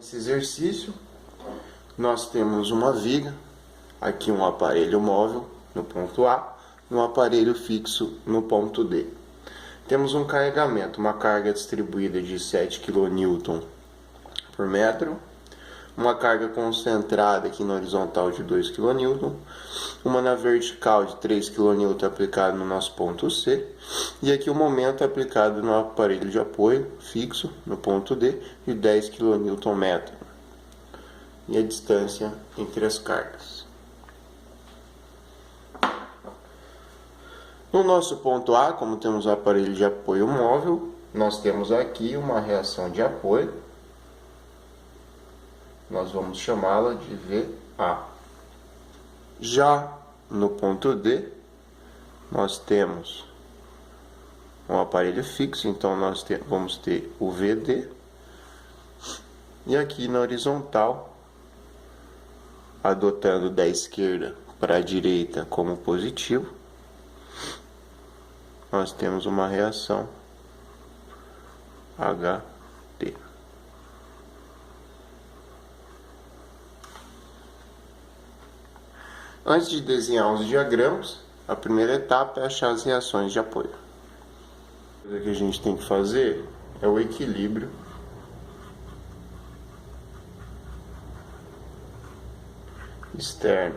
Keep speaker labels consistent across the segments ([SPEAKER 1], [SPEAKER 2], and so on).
[SPEAKER 1] Nesse exercício, nós temos uma viga, aqui um aparelho móvel no ponto A, e um aparelho fixo no ponto D. Temos um carregamento, uma carga distribuída de 7 kN por metro, uma carga concentrada aqui na horizontal de 2 kN, uma na vertical de 3 kN aplicada no nosso ponto C, e aqui o momento aplicado no aparelho de apoio fixo no ponto D de 10 kN, e a distância entre as cargas. No nosso ponto A, como temos o aparelho de apoio móvel, nós temos aqui uma reação de apoio. Nós vamos chamá-la de VA. Já no ponto D, nós temos um aparelho fixo, então nós vamos ter o VD. E aqui na horizontal, adotando da esquerda para a direita como positivo, nós temos uma reação HT. Antes de desenhar os diagramas, a primeira etapa é achar as reações de apoio. A coisa que a gente tem que fazer é o equilíbrio externo,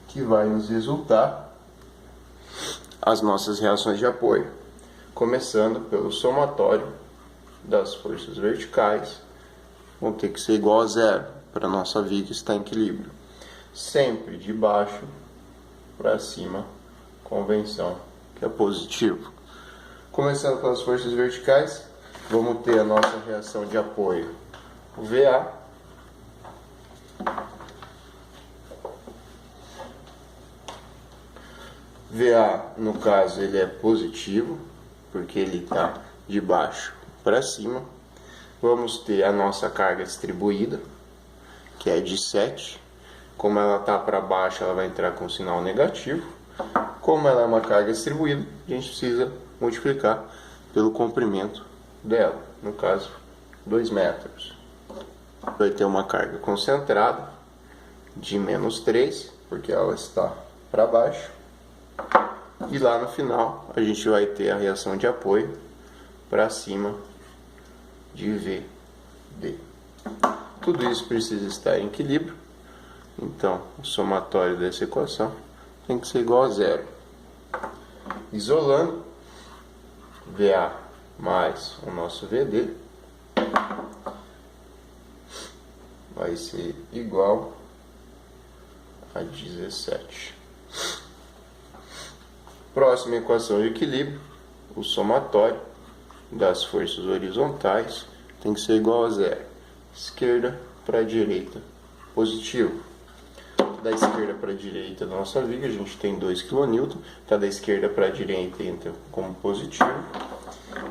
[SPEAKER 1] que vai nos resultar as nossas reações de apoio, começando pelo somatório das forças verticais, vão ter que ser igual a zero para a nossa viga estar em equilíbrio. Sempre de baixo para cima, convenção, que é positivo. Começando pelas forças verticais, vamos ter a nossa reação de apoio, o VA. VA, no caso, ele é positivo, porque ele está de baixo para cima. Vamos ter a nossa carga distribuída, que é de 7. Como ela está para baixo, ela vai entrar com sinal negativo. Como ela é uma carga distribuída, a gente precisa multiplicar pelo comprimento dela, no caso, 2 metros. Vai ter uma carga concentrada de -3, porque ela está para baixo. E lá no final, a gente vai ter a reação de apoio para cima de VD. Tudo isso precisa estar em equilíbrio, então o somatório dessa equação tem que ser igual a zero. Isolando, VA mais o nosso VD vai ser igual a 17. Próxima equação de equilíbrio, o somatório das forças horizontais tem que ser igual a zero. Esquerda para direita, positivo. Da esquerda para a direita da nossa viga, a gente tem 2 kN. Tá da esquerda para a direita, entra como positivo.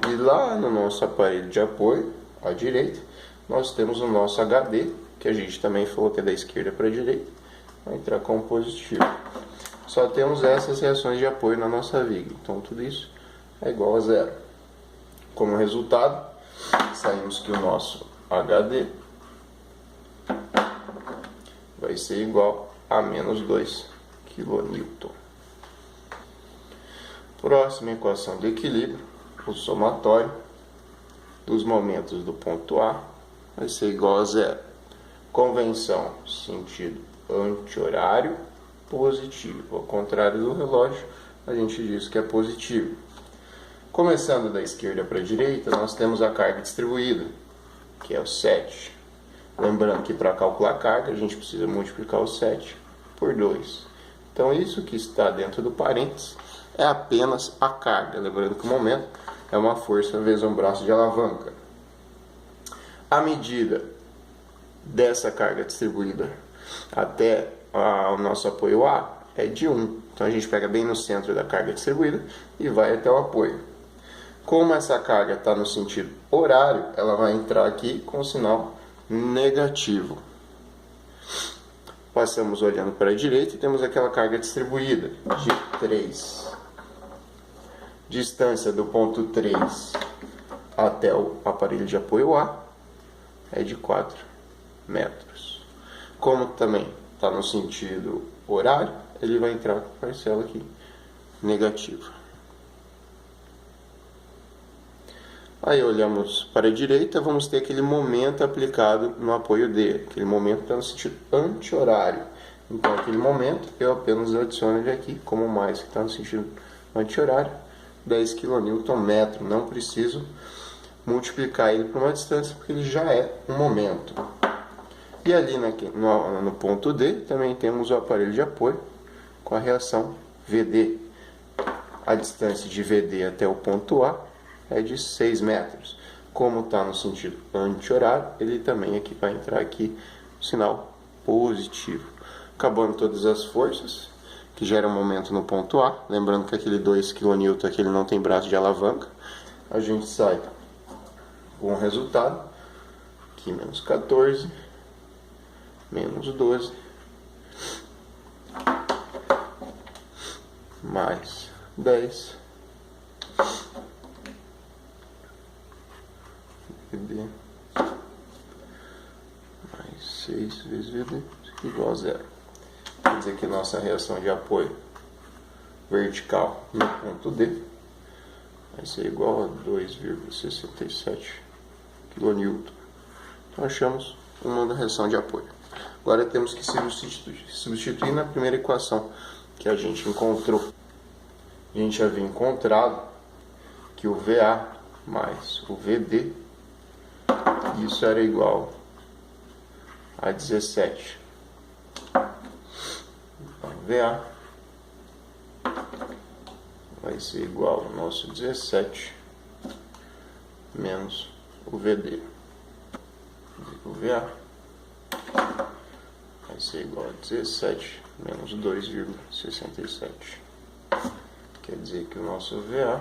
[SPEAKER 1] E lá no nosso aparelho de apoio, à direita, nós temos o nosso HD, que a gente também falou que é da esquerda para a direita, vai entrar como positivo. Só temos essas reações de apoio na nossa viga, então tudo isso é igual a zero. Como resultado, saímos que o nosso HD vai ser igual a -2 kN. Próxima equação de equilíbrio, o somatório dos momentos do ponto A vai ser igual a zero. Convenção, sentido anti-horário, positivo. Ao contrário do relógio, a gente diz que é positivo. Começando da esquerda para a direita, nós temos a carga distribuída, que é o 7. Lembrando que para calcular a carga, a gente precisa multiplicar o 7 por 2. Então, isso que está dentro do parênteses é apenas a carga. Lembrando que o momento é uma força vezes um braço de alavanca. A medida dessa carga distribuída até o nosso apoio A é de 1. Então, a gente pega bem no centro da carga distribuída e vai até o apoio. Como essa carga está no sentido horário, ela vai entrar aqui com o sinal negativo. Passamos olhando para a direita e temos aquela carga distribuída de 3. Distância do ponto 3 até o aparelho de apoio A é de 4 metros. Como também está no sentido horário, ele vai entrar com a parcela aqui negativa. Aí olhamos para a direita, vamos ter aquele momento aplicado no apoio D. Aquele momento está no sentido anti-horário. Então, aquele momento eu apenas adiciono ele aqui, como mais que está no sentido anti-horário, 10 kN. Não preciso multiplicar ele por uma distância, porque ele já é um momento. E ali no ponto D, também temos o aparelho de apoio com a reação VD. A distância de VD até o ponto A é de 6 metros. Como está no sentido anti-horário, ele também aqui vai entrar aqui o sinal positivo. Acabando todas as forças, que geram momento no ponto A. Lembrando que aquele 2 kN aqui ele não tem braço de alavanca. A gente sai com o resultado, aqui menos 14, menos 12, mais 10, VD, mais 6 vezes VD, igual a 0. Quer dizer que nossa reação de apoio vertical no ponto D vai ser igual a 2,67 kN. Então achamos uma reação de apoio. Agora temos que substituir na primeira equação que a gente encontrou. A gente havia encontrado que o VA mais o VD, isso era igual a 17. Então, VA vai ser igual ao nosso 17 menos o VD. O VA vai ser igual a 17 menos 2,67. Quer dizer que o nosso VA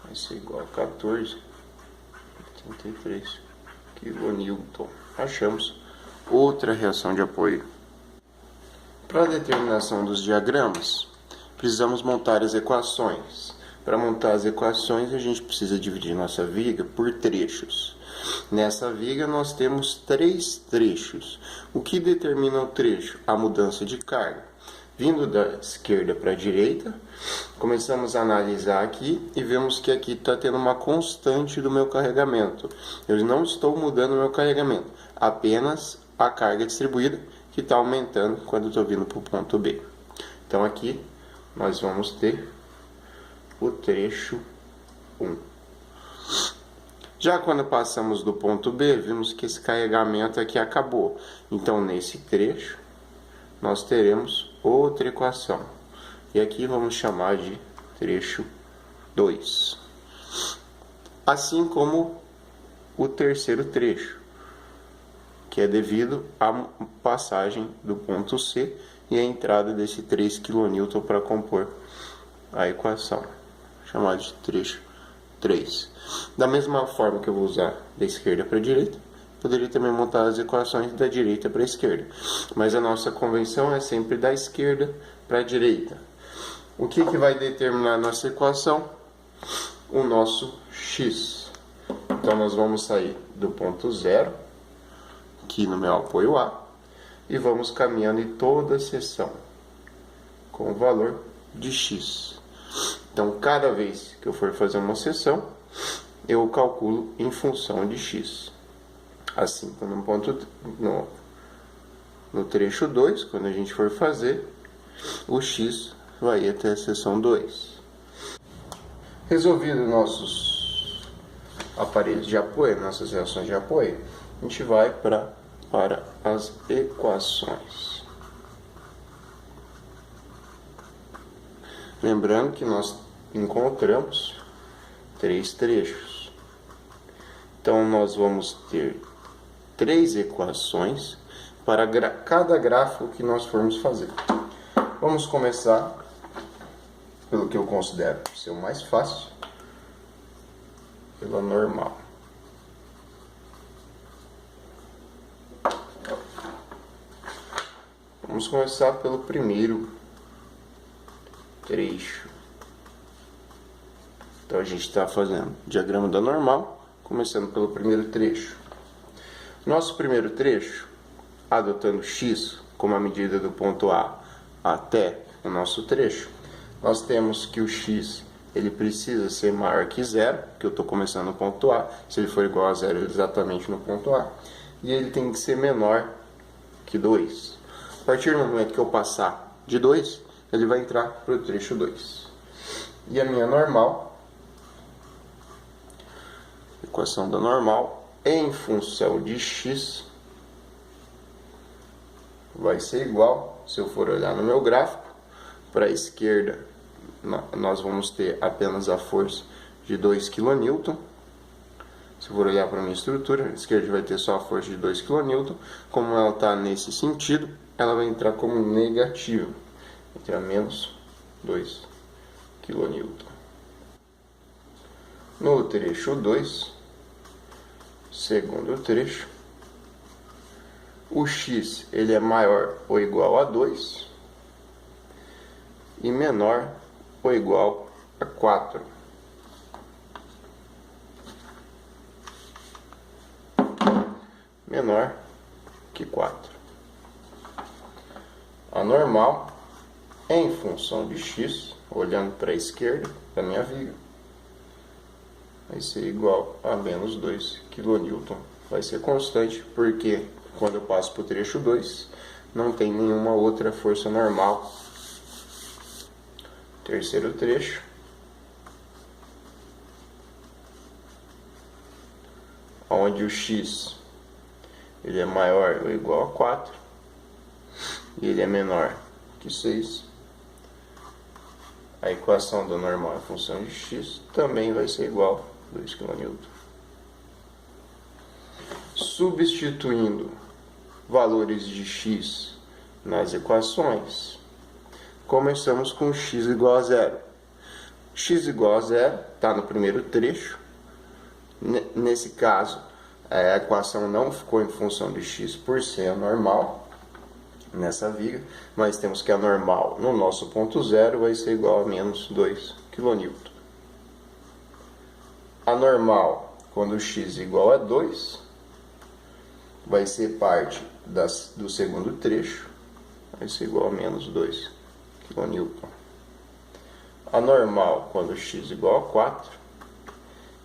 [SPEAKER 1] vai ser igual a 14,83 kN. Achamos outra reação de apoio. Para a determinação dos diagramas, precisamos montar as equações. Para montar as equações, a gente precisa dividir nossa viga por trechos. Nessa viga, nós temos 3 trechos. O que determina o trecho? A mudança de carga. Vindo da esquerda para a direita, começamos a analisar aqui e vemos que aqui está tendo uma constante do meu carregamento. Eu não estou mudando o meu carregamento, apenas a carga distribuída que está aumentando quando eu estou vindo para o ponto B. Então aqui nós vamos ter o trecho 1. Já quando passamos do ponto B, vimos que esse carregamento aqui acabou. Então nesse trecho nós teremos outra equação. E aqui vamos chamar de trecho 2. Assim como o terceiro trecho, que é devido à passagem do ponto C e a entrada desse 3 kN para compor a equação, chamada de trecho 3. Da mesma forma que eu vou usar da esquerda para a direita, poderia também montar as equações da direita para a esquerda. Mas a nossa convenção é sempre da esquerda para a direita. O que vai determinar a nossa equação? O nosso x. Então nós vamos sair do ponto 0, aqui no meu apoio A, e vamos caminhando em toda a seção com o valor de x. Então cada vez que eu for fazer uma seção, eu calculo em função de x. Assim, no trecho 2, quando a gente for fazer, o x vai até a seção 2. Resolvido nossos aparelhos de apoio, nossas reações de apoio, a gente vai para as equações. Lembrando que nós encontramos 3 trechos. Então nós vamos ter 3 equações para cada gráfico que nós formos fazer. Vamos começar pelo que eu considero ser o mais fácil, pela normal. Vamos começar pelo primeiro trecho. Então a gente está fazendo diagrama da normal, começando pelo primeiro trecho. Nosso primeiro trecho, adotando x como a medida do ponto A até o nosso trecho, nós temos que o x ele precisa ser maior que zero, que eu estou começando no ponto A. Se ele for igual a zero, ele é exatamente no ponto A. E ele tem que ser menor que 2. A partir do momento que eu passar de 2, ele vai entrar para o trecho 2. E a minha normal, equação da normal, em função de x, vai ser igual, se eu for olhar no meu gráfico, para a esquerda, nós vamos ter apenas a força de 2 kN. Se eu for olhar para a minha estrutura, a esquerda vai ter só a força de 2 kN. Como ela está nesse sentido, ela vai entrar como negativa, entre a menos 2 kN. No trecho 2, segundo trecho, o x ele é maior ou igual a 2 e menor ou igual a 4. Menor que 4. A normal, em função de x, olhando para a esquerda da minha viga, vai ser igual a menos 2 kN. Vai ser constante, porque quando eu passo para o trecho 2, não tem nenhuma outra força normal. Terceiro trecho. Onde o x ele é maior ou igual a 4 e ele é menor que 6. A equação da normal em função de x também vai ser igual a 2 kN. Substituindo valores de x nas equações, começamos com x igual a zero. X igual a zero está no primeiro trecho. Nesse caso, a equação não ficou em função de x por ser a normal nessa viga, mas temos que a normal no nosso ponto zero vai ser igual a menos 2 kN. A normal, quando x igual a 2, vai ser parte do segundo trecho, vai ser igual a menos 2 kN. A normal, quando x igual a 4,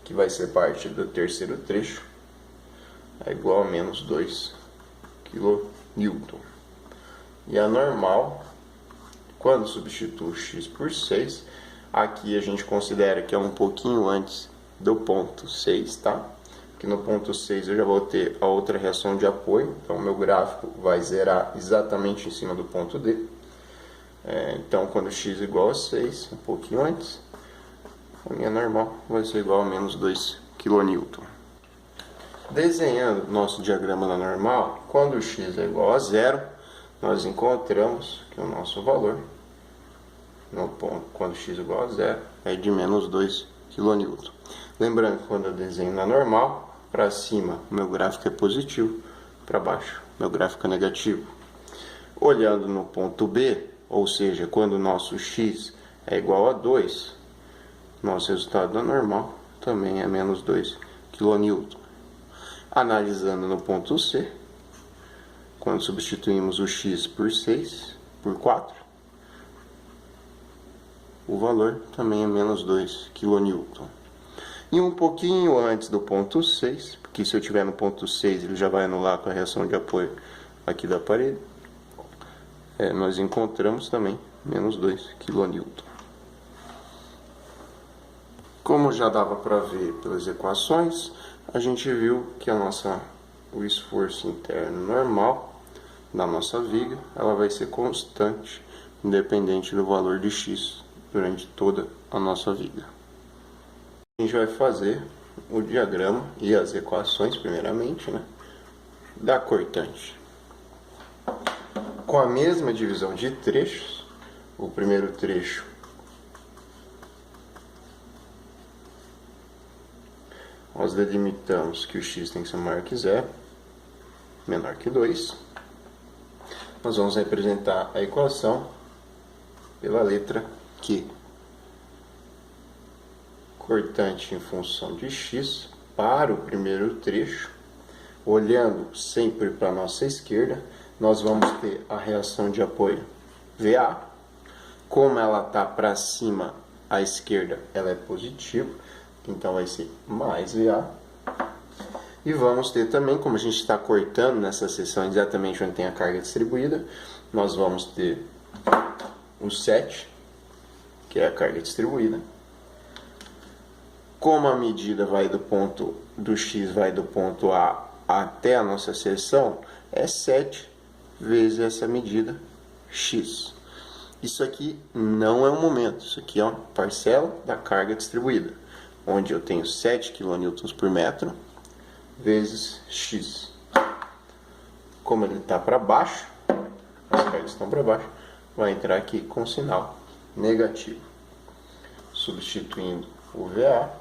[SPEAKER 1] que vai ser parte do terceiro trecho, é igual a menos 2 kN. E a normal, quando substituo x por 6, aqui a gente considera que é um pouquinho antes do ponto 6, tá? Porque no ponto 6 eu já vou ter a outra reação de apoio, então o meu gráfico vai zerar exatamente em cima do ponto D. Então, quando x igual a 6, um pouquinho antes, a minha normal vai ser igual a menos 2 kN. Desenhando nosso diagrama da normal, quando x é igual a zero, nós encontramos que o nosso valor, no ponto, quando x é igual a zero, é de menos 2 kN. Lembrando que quando eu desenho na normal, para cima o meu gráfico é positivo, para baixo o meu gráfico é negativo. Olhando no ponto B, ou seja, quando o nosso x é igual a 2, nosso resultado da normal também é menos 2 kN. Analisando no ponto C, quando substituímos o x por 6, por 4, o valor também é menos 2 kN. E um pouquinho antes do ponto 6, porque se eu estiver no ponto 6 ele já vai anular com a reação de apoio aqui da parede, nós encontramos também menos 2 kN. Como já dava para ver pelas equações, a gente viu que o esforço interno normal da nossa viga, ela vai ser constante, independente do valor de x durante toda a nossa viga. A gente vai fazer o diagrama e as equações, primeiramente, da cortante. Com a mesma divisão de trechos, o primeiro trecho nós delimitamos que o x tem que ser maior que zero, menor que 2. Nós vamos representar a equação pela letra Q. cortante em função de x para o primeiro trecho. Olhando sempre para a nossa esquerda, nós vamos ter a reação de apoio VA. Como ela está para cima, à esquerda, ela é positiva, então vai ser mais VA. E vamos ter também, como a gente está cortando nessa seção exatamente onde tem a carga distribuída, nós vamos ter o 7, que é a carga distribuída. Como a medida vai do ponto do x, vai do ponto A até a nossa seção, é 7 vezes essa medida x. Isso aqui não é um momento, isso aqui é uma parcela da carga distribuída, onde eu tenho 7 kN por metro vezes x. Como ele está para baixo, as cargas estão para baixo, vai entrar aqui com sinal negativo. Substituindo o VA,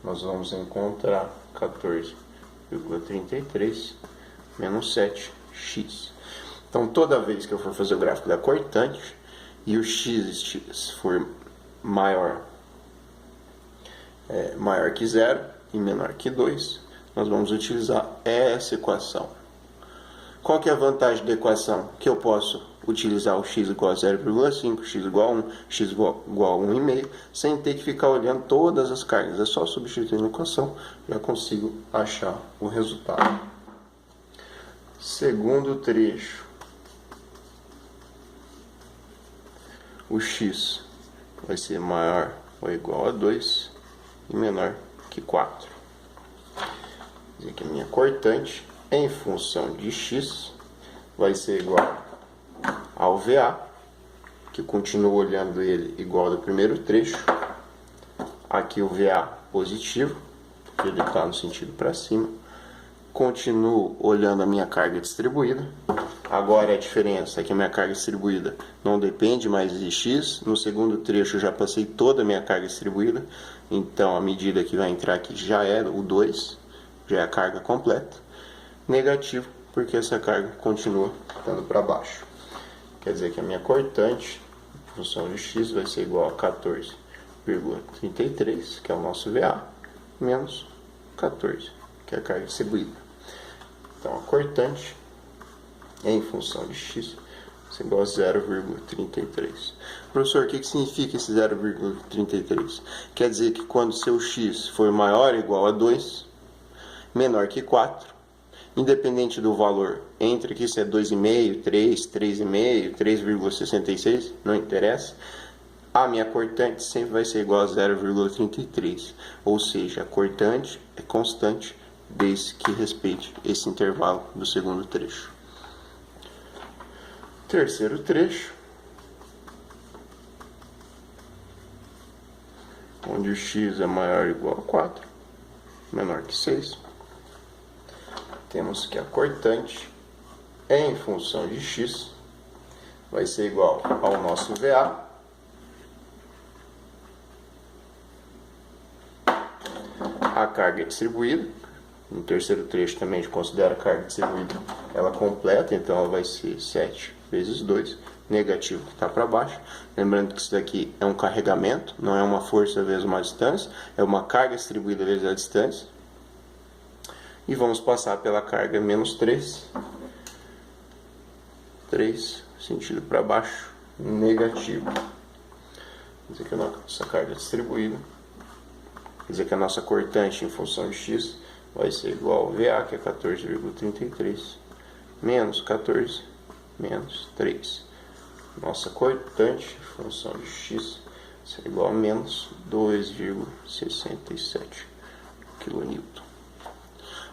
[SPEAKER 1] nós vamos encontrar 14,33 menos 7x. Então, toda vez que eu for fazer o gráfico da cortante e o x for maior que 0 e menor que 2, nós vamos utilizar essa equação. Qual que é a vantagem da equação? Que eu posso utilizar o x igual a 0,5, x igual a 1, x igual a 1,5, sem ter que ficar olhando todas as cargas. É só substituir na equação, já consigo achar o resultado. Segundo trecho. O x vai ser maior ou igual a 2 e menor que 4. Quer dizer que a minha cortante, em função de x, vai ser igual ao VA, que continuo olhando ele igual do primeiro trecho. Aqui o VA positivo, porque ele está no sentido para cima. Continuo olhando a minha carga distribuída. Agora a diferença é que a minha carga distribuída não depende mais de x. No segundo trecho eu já passei toda a minha carga distribuída. Então a medida que vai entrar aqui já é o 2, já é a carga completa. Negativo, porque essa carga continua estando para baixo. Quer dizer que a minha cortante, em função de x, vai ser igual a 14,33, que é o nosso VA, menos 14, que é a carga distribuída. Então a cortante, em função de x, é igual a 0,33. Professor, o que significa esse 0,33? Quer dizer que quando seu x for maior ou igual a 2, menor que 4, independente do valor, entre aqui se é 2,5, 3, 3,5, 3,66, não interessa, a minha cortante sempre vai ser igual a 0,33. Ou seja, a cortante é constante desde que respeite esse intervalo do segundo trecho. Terceiro trecho, onde o x é maior ou igual a 4, menor que 6. Temos que a cortante, em função de x, vai ser igual ao nosso VA, a carga distribuída. No terceiro trecho também a gente considera a carga distribuída ela completa, então ela vai ser 7 vezes 2, negativo que está para baixo. Lembrando que isso daqui é um carregamento, não é uma força vezes uma distância, é uma carga distribuída vezes a distância. E vamos passar pela carga menos 3, sentido para baixo, negativo. Quer dizer que a nossa carga distribuída, quer dizer que a nossa cortante em função de x vai ser igual ao VA, que é 14,33, menos 14, menos 3. Nossa cortante em função de x será igual a menos 2,67 kN.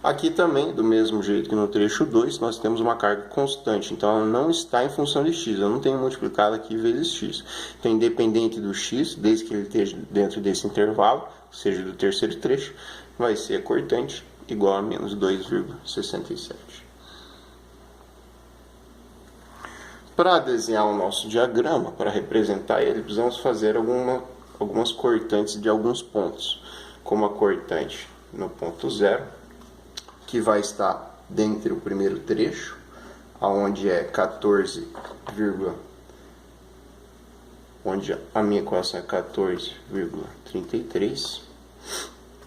[SPEAKER 1] Aqui também, do mesmo jeito que no trecho 2, nós temos uma carga constante, então ela não está em função de x, eu não tenho multiplicado aqui vezes x. Então, independente do x, desde que ele esteja dentro desse intervalo, seja do terceiro trecho, vai ser a cortante igual a menos 2,67. Para desenhar o nosso diagrama, para representar ele, precisamos fazer algumas cortantes de alguns pontos, como a cortante no ponto 0, que vai estar dentro do primeiro trecho, aonde é 14,33 onde a minha equação é 14,33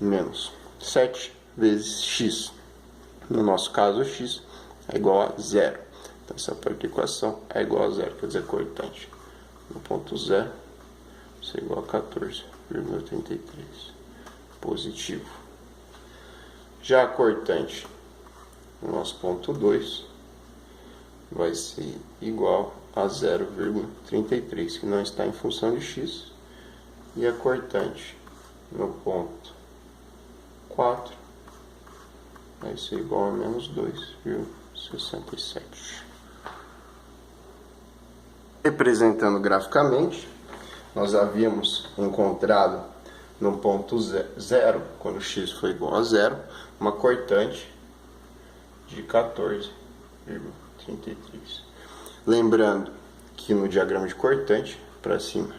[SPEAKER 1] menos 7 vezes x. No nosso caso, x é igual a zero. Então, essa parte da equação é igual a zero, quer dizer, cortante no ponto zero, isso é igual a 14,33, positivo. Já a cortante no nosso ponto 2 vai ser igual a 0,33, que não está em função de x, e a cortante no ponto 4 vai ser igual a menos 2,67. Representando graficamente, nós havíamos encontrado no ponto 0, quando x foi igual a 0, uma cortante de 14,33. Lembrando que no diagrama de cortante, para cima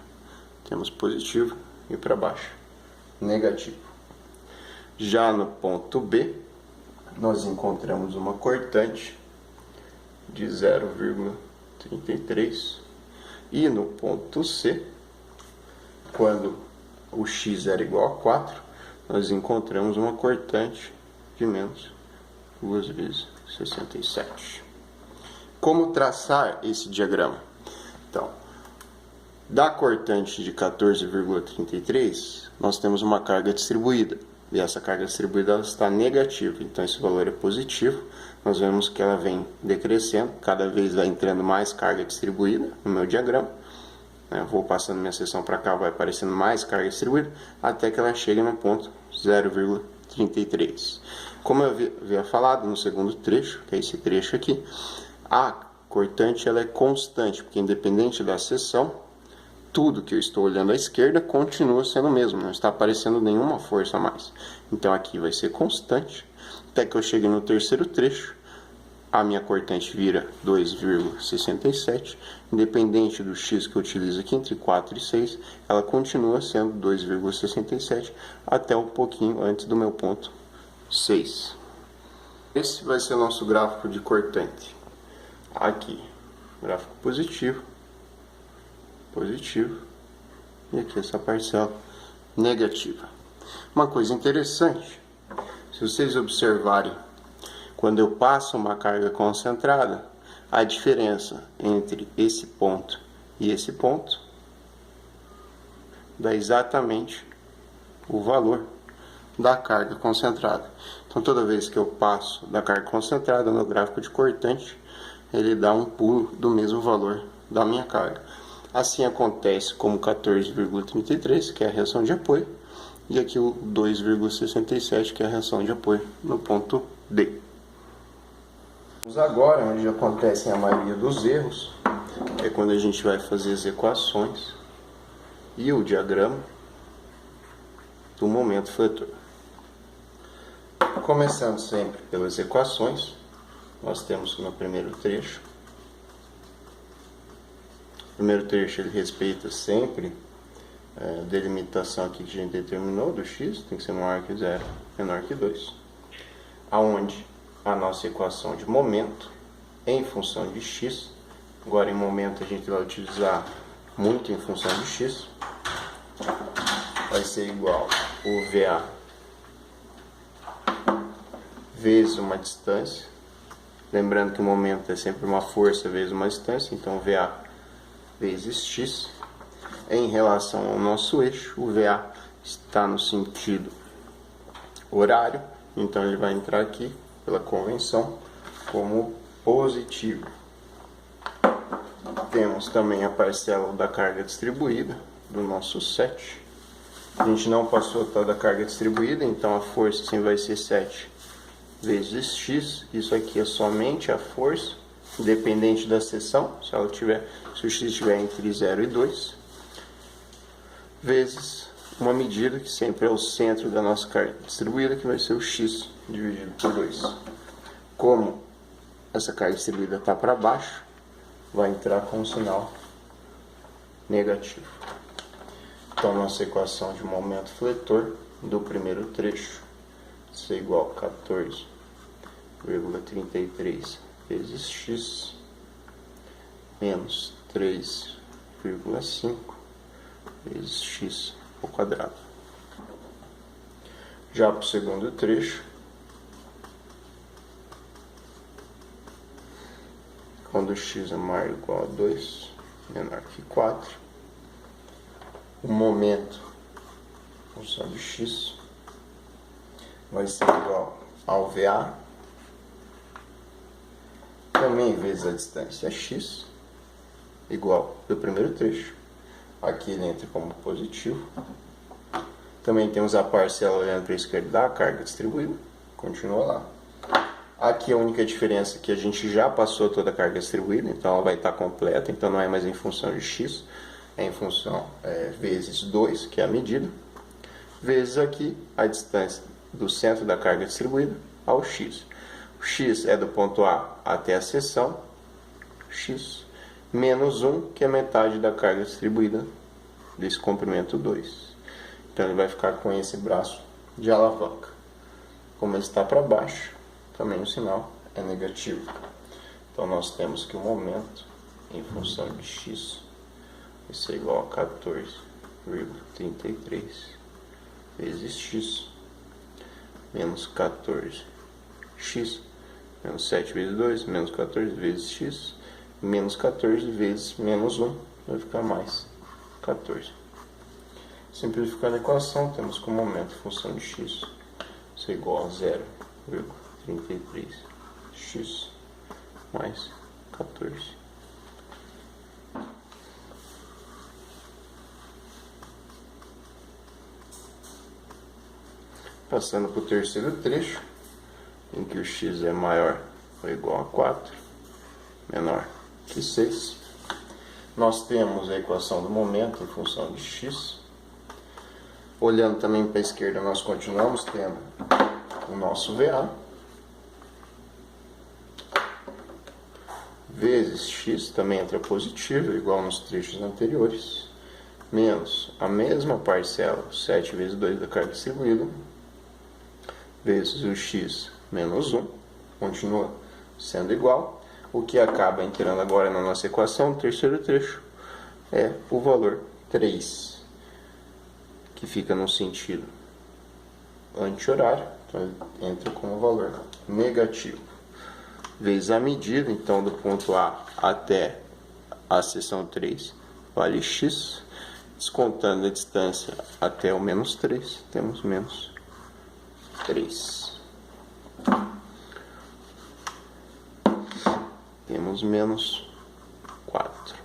[SPEAKER 1] temos positivo e para baixo negativo. Já no ponto B, nós encontramos uma cortante de 0,33 e no ponto C, quando o x era igual a 4, nós encontramos uma cortante de menos 2 vezes 67. Como traçar esse diagrama? Então, da cortante de 14,33, nós temos uma carga distribuída. E essa carga distribuída está negativa, então esse valor é positivo. Nós vemos que ela vem decrescendo, cada vez vai entrando mais carga distribuída no meu diagrama. Eu vou passando minha seção para cá, vai aparecendo mais carga distribuída, até que ela chegue no ponto 0,33. Como eu havia falado no segundo trecho, que é esse trecho aqui, a cortante ela é constante, porque independente da seção, tudo que eu estou olhando à esquerda continua sendo o mesmo, não está aparecendo nenhuma força a mais. Então aqui vai ser constante, até que eu chegue no terceiro trecho, a minha cortante vira 2,67, independente do x que eu utilizo aqui, entre 4 e 6, ela continua sendo 2,67 até um pouquinho antes do meu ponto 6. Esse vai ser o nosso gráfico de cortante. Aqui, gráfico positivo, positivo, e aqui essa parcela negativa. Uma coisa interessante, se vocês observarem, quando eu passo uma carga concentrada, a diferença entre esse ponto e esse ponto dá exatamente o valor da carga concentrada. Então, toda vez que eu passo da carga concentrada no gráfico de cortante, ele dá um pulo do mesmo valor da minha carga. Assim acontece como 14,33, que é a reação de apoio, e aqui o 2,67, que é a reação de apoio no ponto D. Vamos agora, onde acontecem a maioria dos erros, é quando a gente vai fazer as equações e o diagrama do momento fletor. Começando sempre pelas equações, nós temos no primeiro trecho. O primeiro trecho ele respeita sempre a delimitação aqui que a gente determinou do x, tem que ser maior que 0, menor que 2. Aonde a nossa equação de momento em função de x, agora em momento a gente vai utilizar muito em função de x, vai ser igual o VA vezes uma distância. Lembrando que o momento é sempre uma força vezes uma distância, então VA vezes x. Em relação ao nosso eixo, o VA está no sentido horário, então ele vai entrar aqui, pela convenção, como positivo. Temos também a parcela da carga distribuída, do nosso 7. A gente não passou toda a carga distribuída, então a força sim vai ser 7 vezes x. Isso aqui é somente a força, independente da seção, se o x estiver entre 0 e 2, vezes uma medida que sempre é o centro da nossa carga distribuída, que vai ser o x dividido por 2. Como essa carga distribuída está para baixo, vai entrar com um sinal negativo. Então, nossa equação de momento fletor do primeiro trecho é igual a 14,33 vezes x menos 3,5 vezes x ao quadrado. Já para o segundo trecho, quando x é maior ou igual a 2, menor que 4, o momento, função de x, vai ser igual ao VA, também vezes a distância x, igual do primeiro trecho. Aqui ele entra como positivo. Também temos a parcela olhando para a esquerda da carga distribuída, continua lá. Aqui a única diferença é que a gente já passou toda a carga distribuída, então ela vai estar completa, então não é mais em função de x, é em função vezes 2, que é a medida, vezes aqui a distância do centro da carga distribuída ao x. O x é do ponto A até a seção, x, menos 1, que é metade da carga distribuída desse comprimento 2. Então ele vai ficar com esse braço de alavanca. Como ele está para baixo, também o sinal é negativo. Então nós temos que o momento em função de x vai ser igual a 14,33 vezes x menos 14x menos 7 vezes 2 menos 14 vezes x menos 14 vezes menos 1 vai ficar mais 14. Simplificando a equação, temos que o momento em função de x ser igual a 0,33x mais 14. Passando para o terceiro trecho, em que o x é maior ou igual a 4, menor que 6, nós temos a equação do momento em função de x. Olhando também para a esquerda, nós continuamos tendo o nosso VA, vezes x, também entra positivo, igual nos trechos anteriores, menos a mesma parcela, 7 vezes 2 da carga distribuída, vezes o x menos 1, continua sendo igual. O que acaba entrando agora na nossa equação, o terceiro trecho, é o valor 3, que fica no sentido anti-horário, então ele entra como valor negativo. Vezes a medida, então do ponto A até a seção 3 vale x, descontando a distância até o menos 3, temos menos 3. Temos menos 4.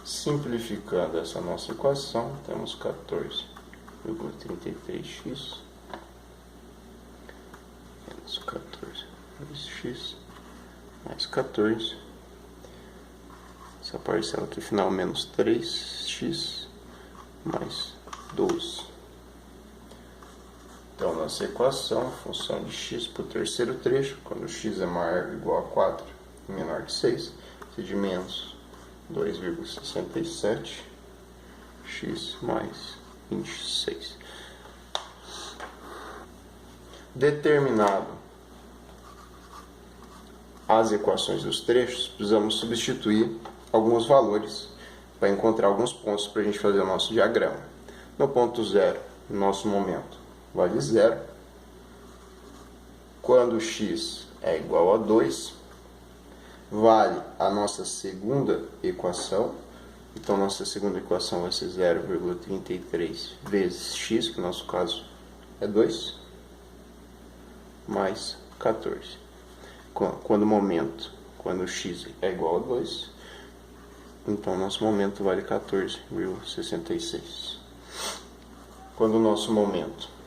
[SPEAKER 1] Simplificando essa nossa equação, temos 14,33x menos 14x mais 14. Essa parcela aqui final menos 3x mais 12. Então, nossa equação, função de x para o terceiro trecho, quando x é maior ou igual a 4 e menor que 6, é de menos 2,67 x mais 26. Determinado as equações dos trechos, precisamos substituir alguns valores para encontrar alguns pontos para a gente fazer o nosso diagrama. No ponto 0, nosso momento vale 0. Quando x é igual a 2, vale a nossa segunda equação. Então, nossa segunda equação vai ser 0,33 vezes x, que no nosso caso é 2, mais 14. Quando x é igual a 2, então nosso momento vale 14,66. Quando o nosso momento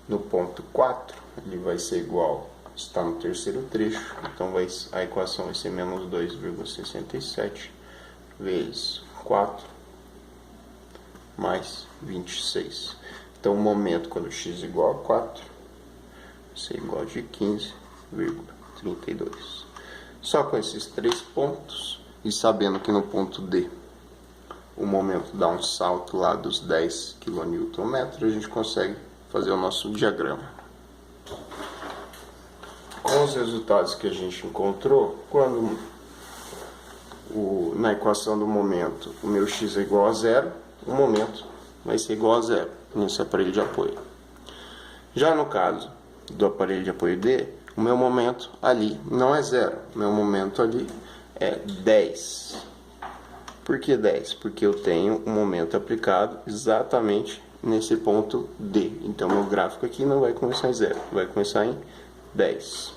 [SPEAKER 1] no ponto 4, ele vai ser igual, está no terceiro trecho, então a equação vai ser menos 2,67 vezes 4 mais 26. Então o momento quando x é igual a 4 vai ser igual de 15,32. Só com esses 3 pontos, e sabendo que no ponto D o momento dá um salto lá dos 10 kN, a gente consegue fazer o nosso diagrama. Com os resultados que a gente encontrou, quando na equação do momento, o meu x é igual a zero, o momento vai ser igual a zero nesse aparelho de apoio. Já no caso do aparelho de apoio D, o meu momento ali não é zero, o meu momento ali é 10. Por que 10? Porque eu tenho um momento aplicado exatamente nesse ponto D. Então, meu gráfico aqui não vai começar em zero, vai começar em 10.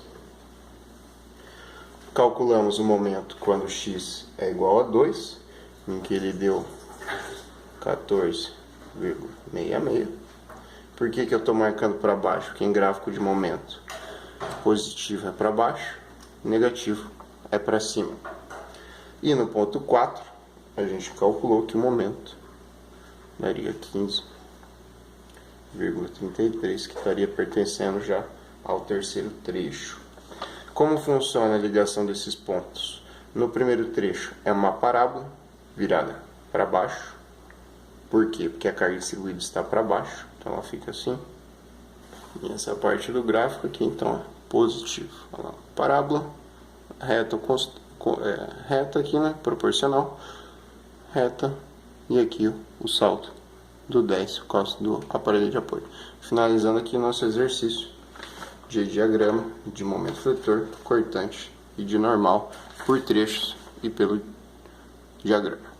[SPEAKER 1] Calculamos o momento quando x é igual a 2, em que ele deu 14,66. Por que eu estou marcando para baixo? Porque em gráfico de momento, positivo é para baixo, negativo é para cima. E no ponto 4, a gente calculou que o momento daria 15,33, que estaria pertencendo já ao terceiro trecho. Como funciona a ligação desses pontos? No primeiro trecho é uma parábola virada para baixo. Por quê? Porque a carga distribuída está para baixo, então ela fica assim. E essa parte do gráfico aqui, então, é positivo. Olha lá, parábola, reta, reta aqui, né? Proporcional, reta, e aqui o salto do 10 por causa do aparelho de apoio. Finalizando aqui nosso exercício de diagrama de momento fletor, cortante e de normal por trechos e pelo diagrama.